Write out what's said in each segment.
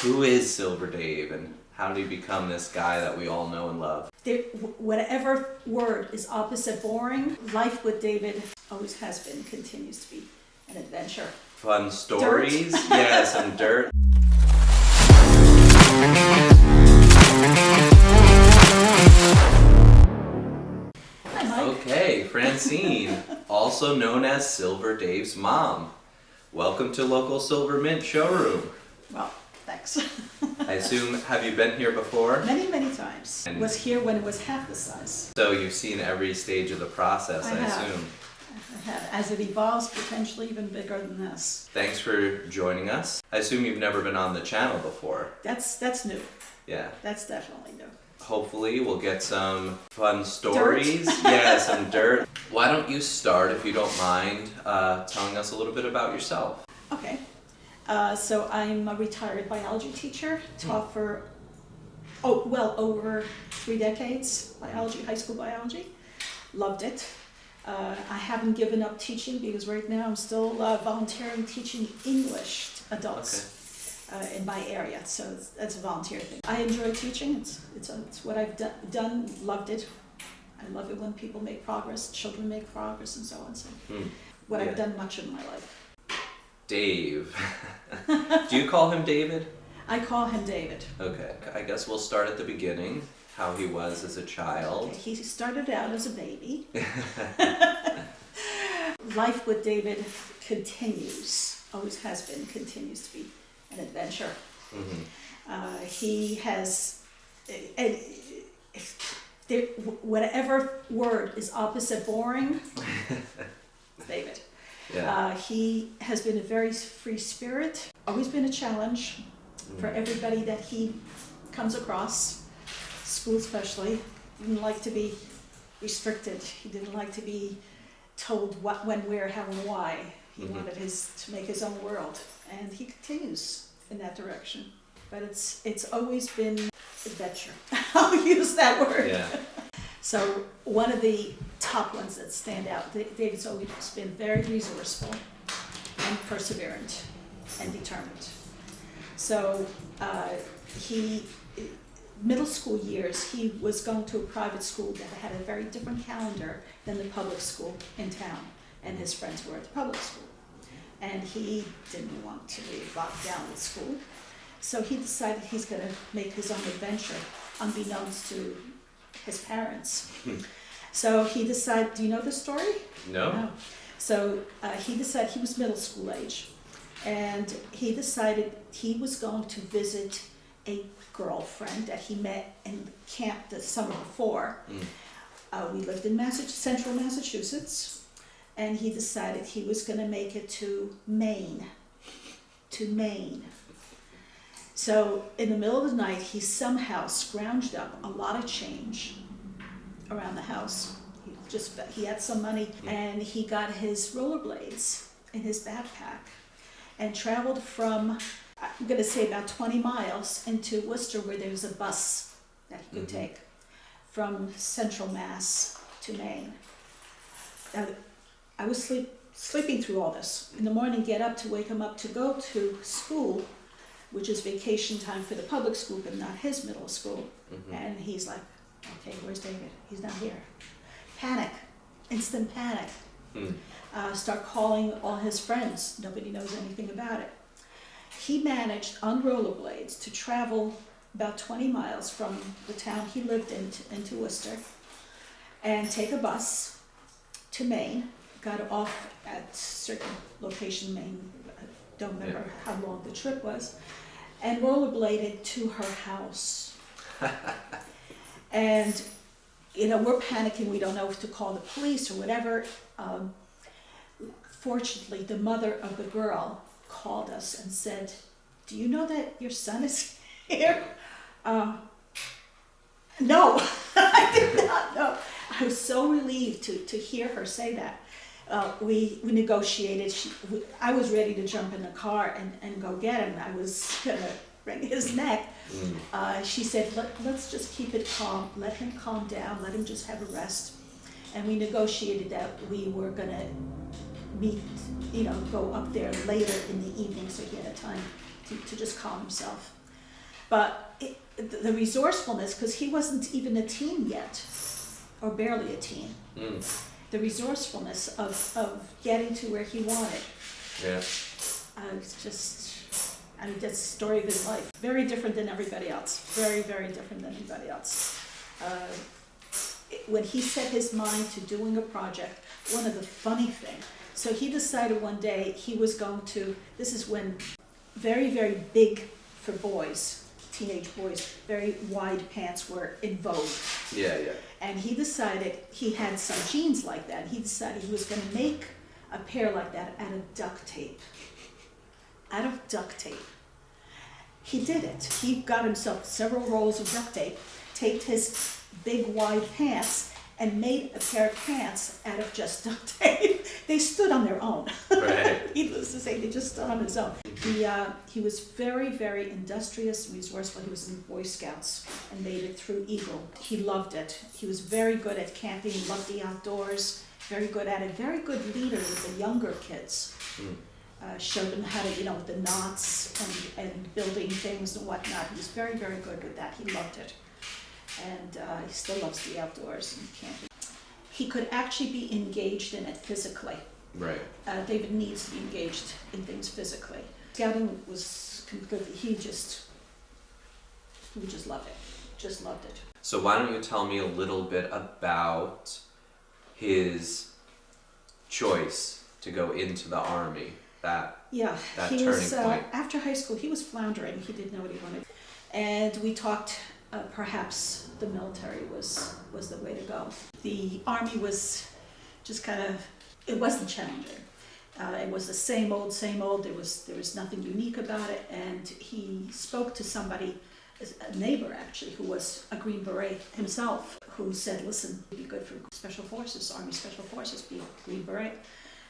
Who is Silver Dave, and how did he become this guy that we all know and love? Whatever word is opposite boring, life with David always has been, continues to be an adventure. Fun stories? Dirt. Yeah, some dirt. Hi, Mike. Okay, Francine, also known as Silver Dave's mom. Welcome to local Silver Mint showroom. Well, thanks. I assume, have you been here before? Many, many times. And- Was here when it was half the size. So you've seen every stage of the process, I have. assume. I have. As it evolves, potentially even bigger than this. Thanks for joining us. I assume you've never been on the channel before. That's new. Yeah. That's definitely new. Hopefully we'll get some fun stories. Yeah, some dirt. Why don't you start, if you don't mind, telling us a little bit about yourself? Okay. So I'm a retired biology teacher, taught for, over 3 decades, biology, high school biology. Loved it. I haven't given up teaching because right now I'm still volunteering teaching English to adults in my area. So that's a volunteer thing. I enjoy teaching. It's what I've done. Loved it. I love it when people make progress, children make progress, and so on. So I've done much of my life. Dave. Do you call him David? I call him David. Okay. I guess we'll start at the beginning. How he was as a child. Okay, he started out as a baby. Life with David continues, always has been, continues to be an adventure. Mm-hmm. He has, whatever word is opposite boring, David. Yeah. He has been a very free spirit, always been a challenge for everybody that he comes across. School especially, he didn't like to be restricted. He didn't like to be told what, when, where, how, and why. He wanted to make his own world, and he continues in that direction. But it's always been adventure. I'll use that word. Yeah. So one of the top ones that stand out, David's always been very resourceful and perseverant and determined. So middle school years, he was going to a private school that had a very different calendar than the public school in town, and his friends were at the public school. And he didn't want to be locked down with school, so he decided he's going to make his own adventure, unbeknownst to his parents. So he decided, do you know the story? No. So he decided, he was middle school age, and he decided he was going to visit a girlfriend that he met in camp the summer before. We lived in central Massachusetts, and he decided he was going to make it to Maine. So in the middle of the night, he somehow scrounged up a lot of change around the house. He had some money, and he got his rollerblades in his backpack and traveled from, I'm going to say, about 20 miles into Worcester, where there was a bus that he could take from central Mass to Maine. I was sleeping through all this. In the morning, wake him up to go to school, which is vacation time for the public school, but not his middle school. And he's like, okay, where's David? He's not here. Panic, instant panic. Start calling all his friends. Nobody knows anything about it. He managed on rollerblades to travel about 20 miles from the town he lived in into Worcester and take a bus to Maine, got off at a certain location in Maine, I don't remember how long the trip was, and rollerbladed to her house. And, we're panicking, we don't know if to call the police or whatever. Fortunately, the mother of the girl called us and said, do you know that your son is here? No, I did not know. I was so relieved to hear her say that. We negotiated. I was ready to jump in the car and go get him. I was going to wring his neck. She said, let's just keep it calm, let him calm down, let him just have a rest. And we negotiated that we were going to meet, go up there later in the evening so he had time to just calm himself. But the resourcefulness, because he wasn't even a teen yet, or barely a teen. The resourcefulness of getting to where he wanted. Yeah. It's just, I mean, that's the story of his life. Very different than everybody else. Very, very different than anybody else. When he set his mind to doing a project, one of the funny things, so he decided one day he was going to, this is when very, very big for boys, teenage boys, very wide pants were in vogue. Yeah, yeah. And he decided, he had some jeans like that, he decided he was going to make a pair like that out of duct tape. Out of duct tape. He did it. He got himself several rolls of duct tape, taped his big wide pants, and made a pair of pants out of just duct tape. They stood on their own. Right. Needless to say, they just stood on his own. He was very, very industrious, resourceful. He was in Boy Scouts and made it through Eagle. He loved it. He was very good at camping, loved the outdoors, very good at it. Very good leader with the younger kids. Showed them how to, with the knots and building things and whatnot. He was very, very good with that. He loved it. And he still loves the outdoors and camping. He could actually be engaged in it physically. Right. David needs to be engaged in things physically. Scouting was completely, he just loved it. Just loved it. So why don't you tell me a little bit about his choice to go into the Army? That he turning was, point. After high school, he was floundering. He didn't know what he wanted. And we talked, perhaps the military was the way to go. The Army was just kind of, it wasn't challenging. It was the same old. There was nothing unique about it. And he spoke to somebody, a neighbor actually, who was a Green Beret himself, who said, listen, it'd be good for Special Forces, Army Special Forces, be a Green Beret.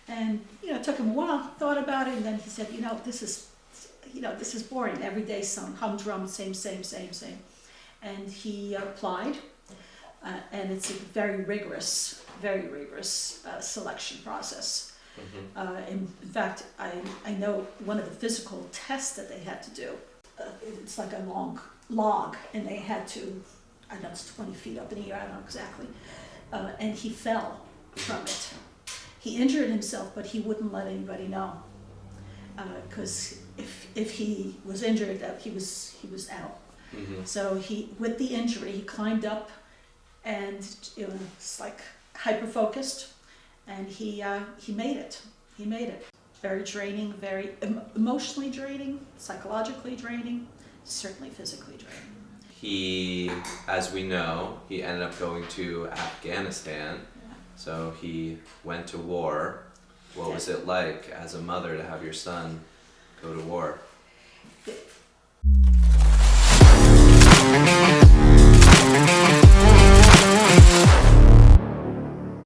And, it took him a while, thought about it, and then he said, this is boring. Every day some humdrum, same. And he applied, and it's a very rigorous selection process. In fact, I know one of the physical tests that they had to do, it's like a long log, and they had to, I don't know, it's 20 feet up in the air, I don't know exactly, and he fell from it. He injured himself, but he wouldn't let anybody know, because if he was injured, that he was out. So with the injury, he climbed up, and it's like hyper focused, and he made it. He made it. Very draining, very emotionally draining, psychologically draining, certainly physically draining. He, as we know, he ended up going to Afghanistan. So he went to war. What was it like as a mother to have your son go to war?